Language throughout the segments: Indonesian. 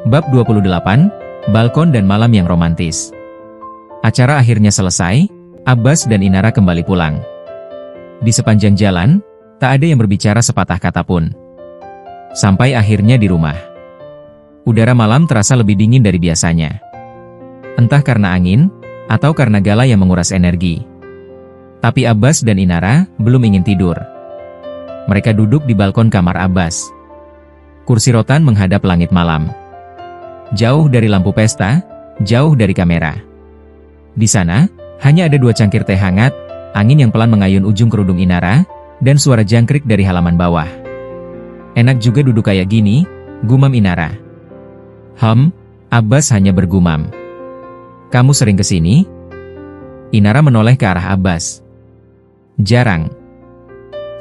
Bab 28, Balkon dan Malam yang Romantis. Acara akhirnya selesai, Abbas dan Inara kembali pulang. Di sepanjang jalan, tak ada yang berbicara sepatah kata pun. Sampai akhirnya di rumah. Udara malam terasa lebih dingin dari biasanya. Entah karena angin, atau karena Gala yang menguras energi. Tapi Abbas dan Inara belum ingin tidur. Mereka duduk di balkon kamar Abbas. Kursi rotan menghadap langit malam. Jauh dari lampu pesta, jauh dari kamera. Di sana, hanya ada 2 cangkir teh hangat, angin yang pelan mengayun ujung kerudung Inara, dan suara jangkrik dari halaman bawah. Enak juga duduk kayak gini, gumam Inara. Abbas hanya bergumam. Kamu sering kesini? Inara menoleh ke arah Abbas. Jarang.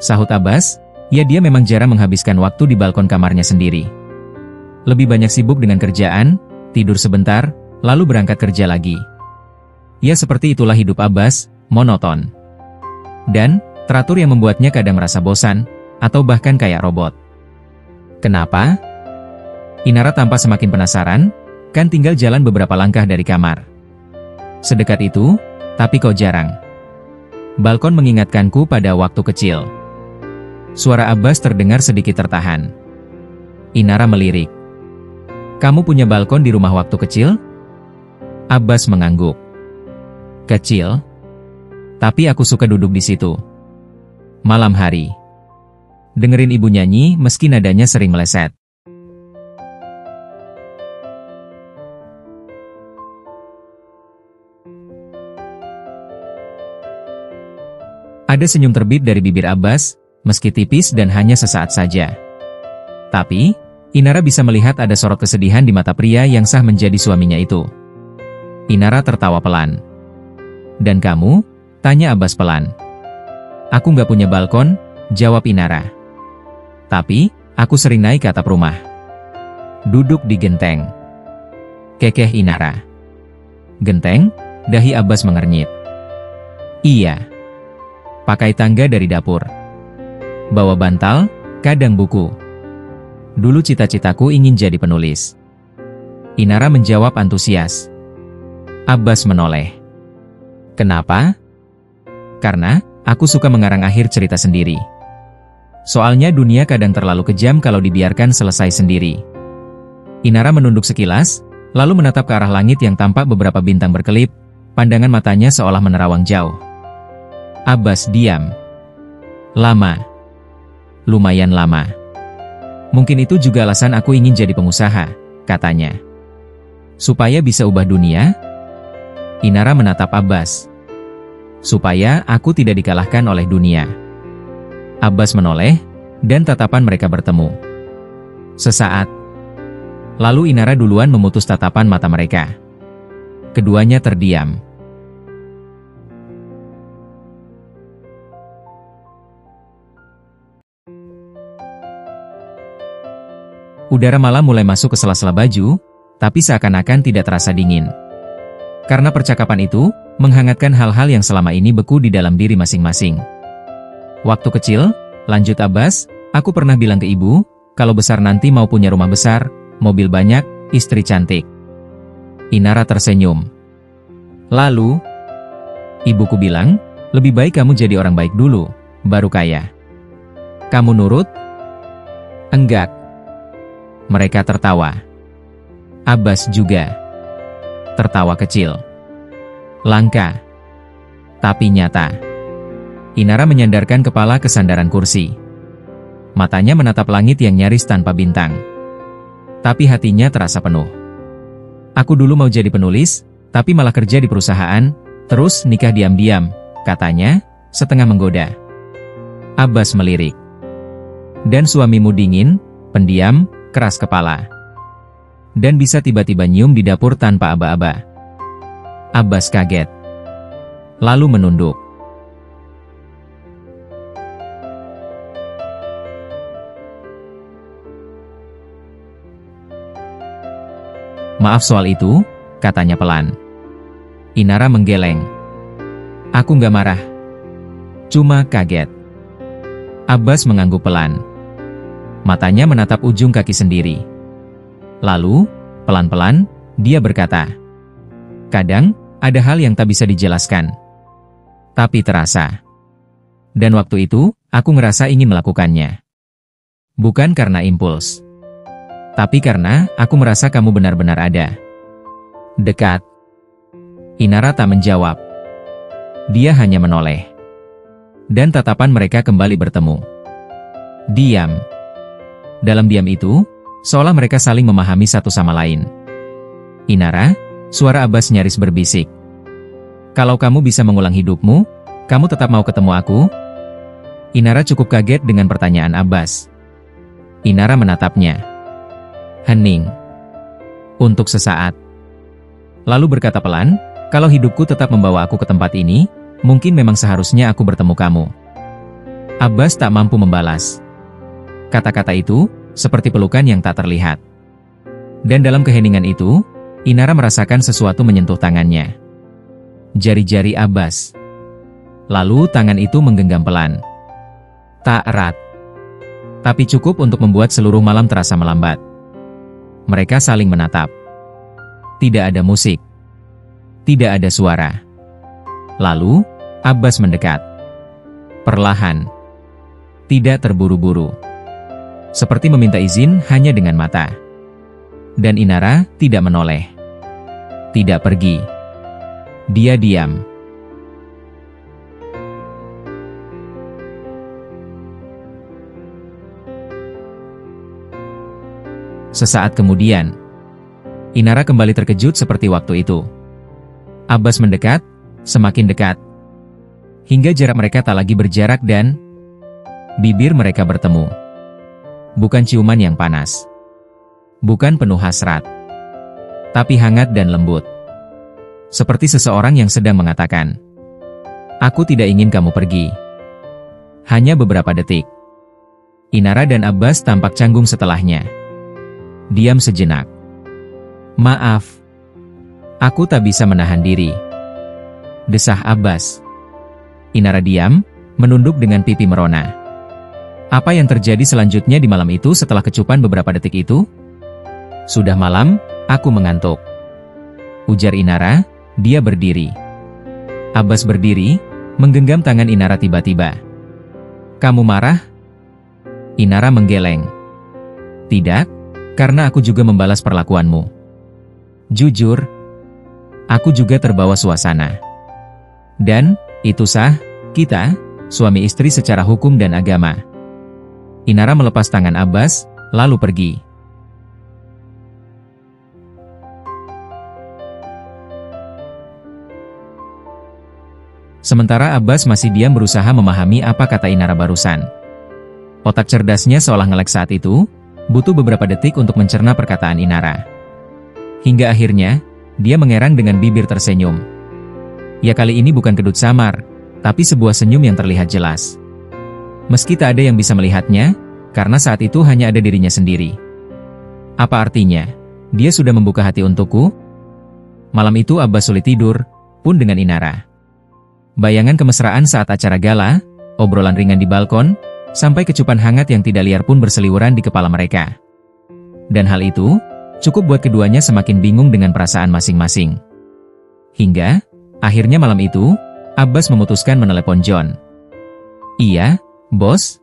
Sahut Abbas, ya dia memang jarang menghabiskan waktu di balkon kamarnya sendiri. Lebih banyak sibuk dengan kerjaan, tidur sebentar, lalu berangkat kerja lagi. Ya seperti itulah hidup Abbas, monoton. Dan, teratur yang membuatnya kadang merasa bosan, atau bahkan kayak robot. Kenapa? Inara tampak semakin penasaran, kan tinggal jalan beberapa langkah dari kamar. Sedekat itu, tapi kok jarang. Balkon mengingatkanku pada waktu kecil. Suara Abbas terdengar sedikit tertahan. Inara melirik. Kamu punya balkon di rumah waktu kecil? Abbas mengangguk. Kecil? Tapi aku suka duduk di situ. Malam hari. Dengerin ibu nyanyi meski nadanya sering meleset. Ada senyum terbit dari bibir Abbas, meski tipis dan hanya sesaat saja. Tapi, Inara bisa melihat ada sorot kesedihan di mata pria yang sah menjadi suaminya itu. Inara tertawa pelan. Dan kamu? Tanya Abbas pelan. Aku nggak punya balkon, jawab Inara. Tapi, aku sering naik ke atap rumah. Duduk di genteng. Kekeh Inara. Genteng? Dahi Abbas mengernyit. Iya. Pakai tangga dari dapur. Bawa bantal, kadang buku. Dulu cita-citaku ingin jadi penulis. Inara menjawab antusias. Abbas menoleh. Kenapa? Karena, aku suka mengarang akhir cerita sendiri. Soalnya dunia kadang terlalu kejam kalau dibiarkan selesai sendiri. Inara menunduk sekilas, lalu menatap ke arah langit yang tampak beberapa bintang berkelip, pandangan matanya seolah menerawang jauh. Abbas diam. Lama. Lumayan lama. Mungkin itu juga alasan aku ingin jadi pengusaha, katanya. Supaya bisa ubah dunia? Inara menatap Abbas. Supaya aku tidak dikalahkan oleh dunia. Abbas menoleh, dan tatapan mereka bertemu. Sesaat. Lalu Inara duluan memutus tatapan mata mereka. Keduanya terdiam. Udara malam mulai masuk ke sela-sela baju, tapi seakan-akan tidak terasa dingin. Karena percakapan itu, menghangatkan hal-hal yang selama ini beku di dalam diri masing-masing. Waktu kecil, lanjut Abbas, aku pernah bilang ke ibu, kalau besar nanti mau punya rumah besar, mobil banyak, istri cantik. Inara tersenyum. Lalu, ibuku bilang, lebih baik kamu jadi orang baik dulu, baru kaya. Kamu nurut? Enggak. Mereka tertawa. Abbas juga. Tertawa kecil. Langka. Tapi nyata. Inara menyandarkan kepala ke sandaran kursi. Matanya menatap langit yang nyaris tanpa bintang. Tapi hatinya terasa penuh. Aku dulu mau jadi penulis, tapi malah kerja di perusahaan, terus nikah diam-diam, katanya, setengah menggoda. Abbas melirik. Dan suamimu dingin, pendiam, keras kepala. Dan bisa tiba-tiba nyium di dapur tanpa aba-aba. Abbas kaget. Lalu menunduk. Maaf soal itu, katanya pelan. Inara menggeleng. Aku nggak marah. Cuma kaget. Abbas mengangguk pelan. Matanya menatap ujung kaki sendiri. Lalu, Pelan-pelan, dia berkata, "Kadang, ada hal yang tak bisa dijelaskan. Tapi terasa. Dan waktu itu, aku ngerasa ingin melakukannya. Bukan karena impuls. Tapi karena, aku merasa kamu benar-benar ada. Dekat." Inara tak menjawab. Dia hanya menoleh. Dan tatapan mereka kembali bertemu. Diam. Dalam diam itu, seolah mereka saling memahami satu sama lain. "Inara," suara Abbas nyaris berbisik. "Kalau kamu bisa mengulang hidupmu, kamu tetap mau ketemu aku?" Inara cukup kaget dengan pertanyaan Abbas. Inara menatapnya. Hening. Untuk sesaat. Lalu berkata pelan, "Kalau hidupku tetap membawa aku ke tempat ini, mungkin memang seharusnya aku bertemu kamu." Abbas tak mampu membalas. Kata-kata itu, seperti pelukan yang tak terlihat. Dan dalam keheningan itu, Inara merasakan sesuatu menyentuh tangannya. Jari-jari Abbas. Lalu tangan itu menggenggam pelan. Tak erat. Tapi cukup untuk membuat seluruh malam terasa melambat. Mereka saling menatap. Tidak ada musik. Tidak ada suara. Lalu, Abbas mendekat. Perlahan. Tidak terburu-buru. Seperti meminta izin hanya dengan mata. Dan Inara tidak menoleh. Tidak pergi. Dia diam. Sesaat kemudian, Inara kembali terkejut seperti waktu itu. Abbas mendekat, semakin dekat. Hingga jarak mereka tak lagi berjarak dan bibir mereka bertemu. Bukan ciuman yang panas. Bukan penuh hasrat. Tapi hangat dan lembut. Seperti seseorang yang sedang mengatakan, "Aku tidak ingin kamu pergi." Hanya beberapa detik. Inara dan Abbas tampak canggung setelahnya. Diam sejenak. "Maaf. Aku tak bisa menahan diri," desah Abbas. Inara diam, menunduk dengan pipi merona. Apa yang terjadi selanjutnya di malam itu setelah kecupan beberapa detik itu? "Sudah malam, aku mengantuk," ujar Inara. Dia berdiri. Abbas berdiri, menggenggam tangan Inara tiba-tiba. "Kamu marah?" Inara menggeleng. "Tidak, karena aku juga membalas perlakuanmu. Jujur, aku juga terbawa suasana. Dan, itu sah, kita, suami istri secara hukum dan agama." Inara melepas tangan Abbas, lalu pergi. Sementara Abbas masih diam berusaha memahami apa kata Inara barusan. Otak cerdasnya seolah ngelek saat itu, butuh beberapa detik untuk mencerna perkataan Inara. Hingga akhirnya, dia mengerang dengan bibir tersenyum. Ya, kali ini bukan kedut samar, tapi sebuah senyum yang terlihat jelas. Meski tak ada yang bisa melihatnya, karena saat itu hanya ada dirinya sendiri. Apa artinya? Dia sudah membuka hati untukku? Malam itu Abbas sulit tidur, pun dengan Inara. Bayangan kemesraan saat acara gala, obrolan ringan di balkon, sampai kecupan hangat yang tidak liar pun berseliweran di kepala mereka. Dan hal itu, cukup buat keduanya semakin bingung dengan perasaan masing-masing. Hingga, akhirnya malam itu, Abbas memutuskan menelepon John. "Iya, Bos?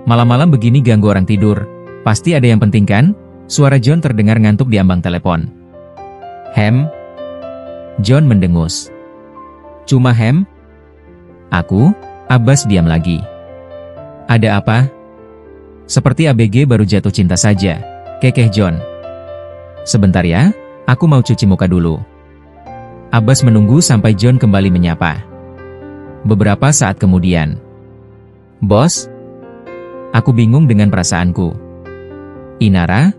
Malam-malam begini ganggu orang tidur, pasti ada yang penting kan?" Suara John terdengar ngantuk di ambang telepon. "Hem?" John mendengus. "Cuma hem?" "Aku?" Abbas diam lagi. "Ada apa?" "Seperti ABG baru jatuh cinta saja," kekeh John. "Sebentar ya, aku mau cuci muka dulu." Abbas menunggu sampai John kembali menyapa. Beberapa saat kemudian, "Bos? Aku bingung dengan perasaanku." "Inara?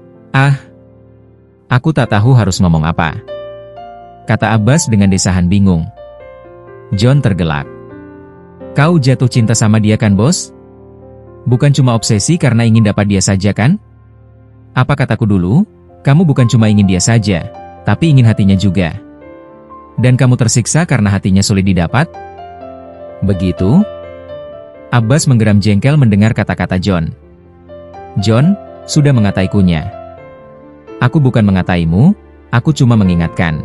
Aku tak tahu harus ngomong apa," kata Abbas dengan desahan bingung. John tergelak. "Kau jatuh cinta sama dia kan, Bos? Bukan cuma obsesi karena ingin dapat dia saja kan? Apa kataku dulu, kamu bukan cuma ingin dia saja, tapi ingin hatinya juga. Dan kamu tersiksa karena hatinya sulit didapat?" "Begitu?" Abbas menggeram jengkel mendengar kata-kata John. "John, sudah mengataikunya. Aku bukan mengataimu, aku cuma mengingatkan.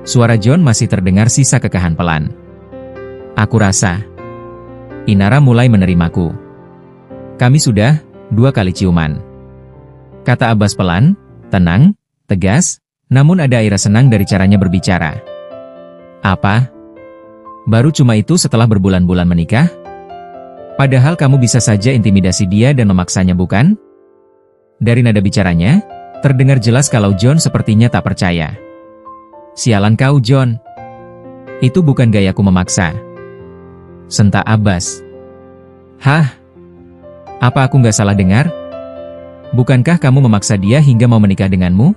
Suara John masih terdengar sisa kekahan pelan. Aku rasa Inara mulai menerimaku. Kami sudah 2 kali ciuman. Kata Abbas pelan, tenang, tegas, namun ada aira senang dari caranya berbicara. Apa? Baru cuma itu setelah berbulan-bulan menikah? Padahal kamu bisa saja intimidasi dia dan memaksanya, bukan? Dari nada bicaranya, terdengar jelas kalau John sepertinya tak percaya. Sialan kau, John. Itu bukan gayaku memaksa. Sentak Abbas. Hah? Apa aku nggak salah dengar? Bukankah kamu memaksa dia hingga mau menikah denganmu?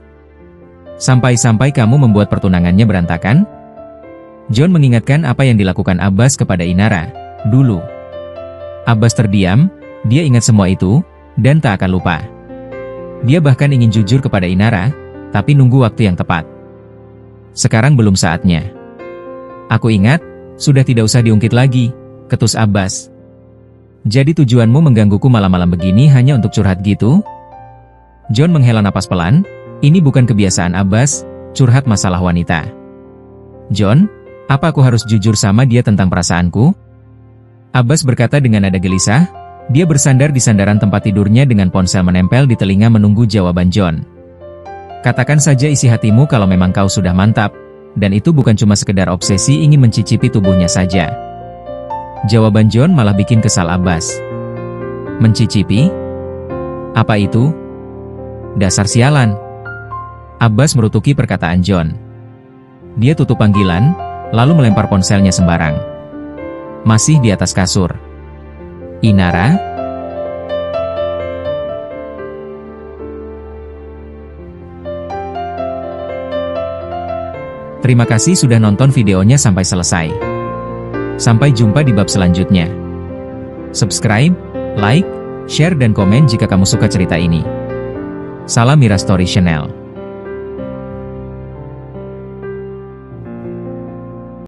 Sampai-sampai kamu membuat pertunangannya berantakan? John mengingatkan apa yang dilakukan Abbas kepada Inara dulu. Abbas terdiam, dia ingat semua itu, dan tak akan lupa. Dia bahkan ingin jujur kepada Inara, tapi nunggu waktu yang tepat. Sekarang belum saatnya. Aku ingat, sudah tidak usah diungkit lagi, ketus Abbas. Jadi tujuanmu menggangguku malam-malam begini hanya untuk curhat gitu? John menghela napas pelan, ini bukan kebiasaan Abbas, curhat masalah wanita. John, apa aku harus jujur sama dia tentang perasaanku? Abbas berkata dengan nada gelisah, dia bersandar di sandaran tempat tidurnya dengan ponsel menempel di telinga menunggu jawaban John. Katakan saja isi hatimu kalau memang kau sudah mantap, dan itu bukan cuma sekedar obsesi ingin mencicipi tubuhnya saja. Jawaban John malah bikin kesal Abbas. Mencicipi? Apa itu? Dasar sialan. Abbas merutuki perkataan John. Dia tutup panggilan, lalu melempar ponselnya sembarang. Masih di atas kasur. Inara? Terima kasih sudah nonton videonya sampai selesai. Sampai jumpa di bab selanjutnya. Subscribe, like, share dan komen jika kamu suka cerita ini. Salam Mira Story Channel.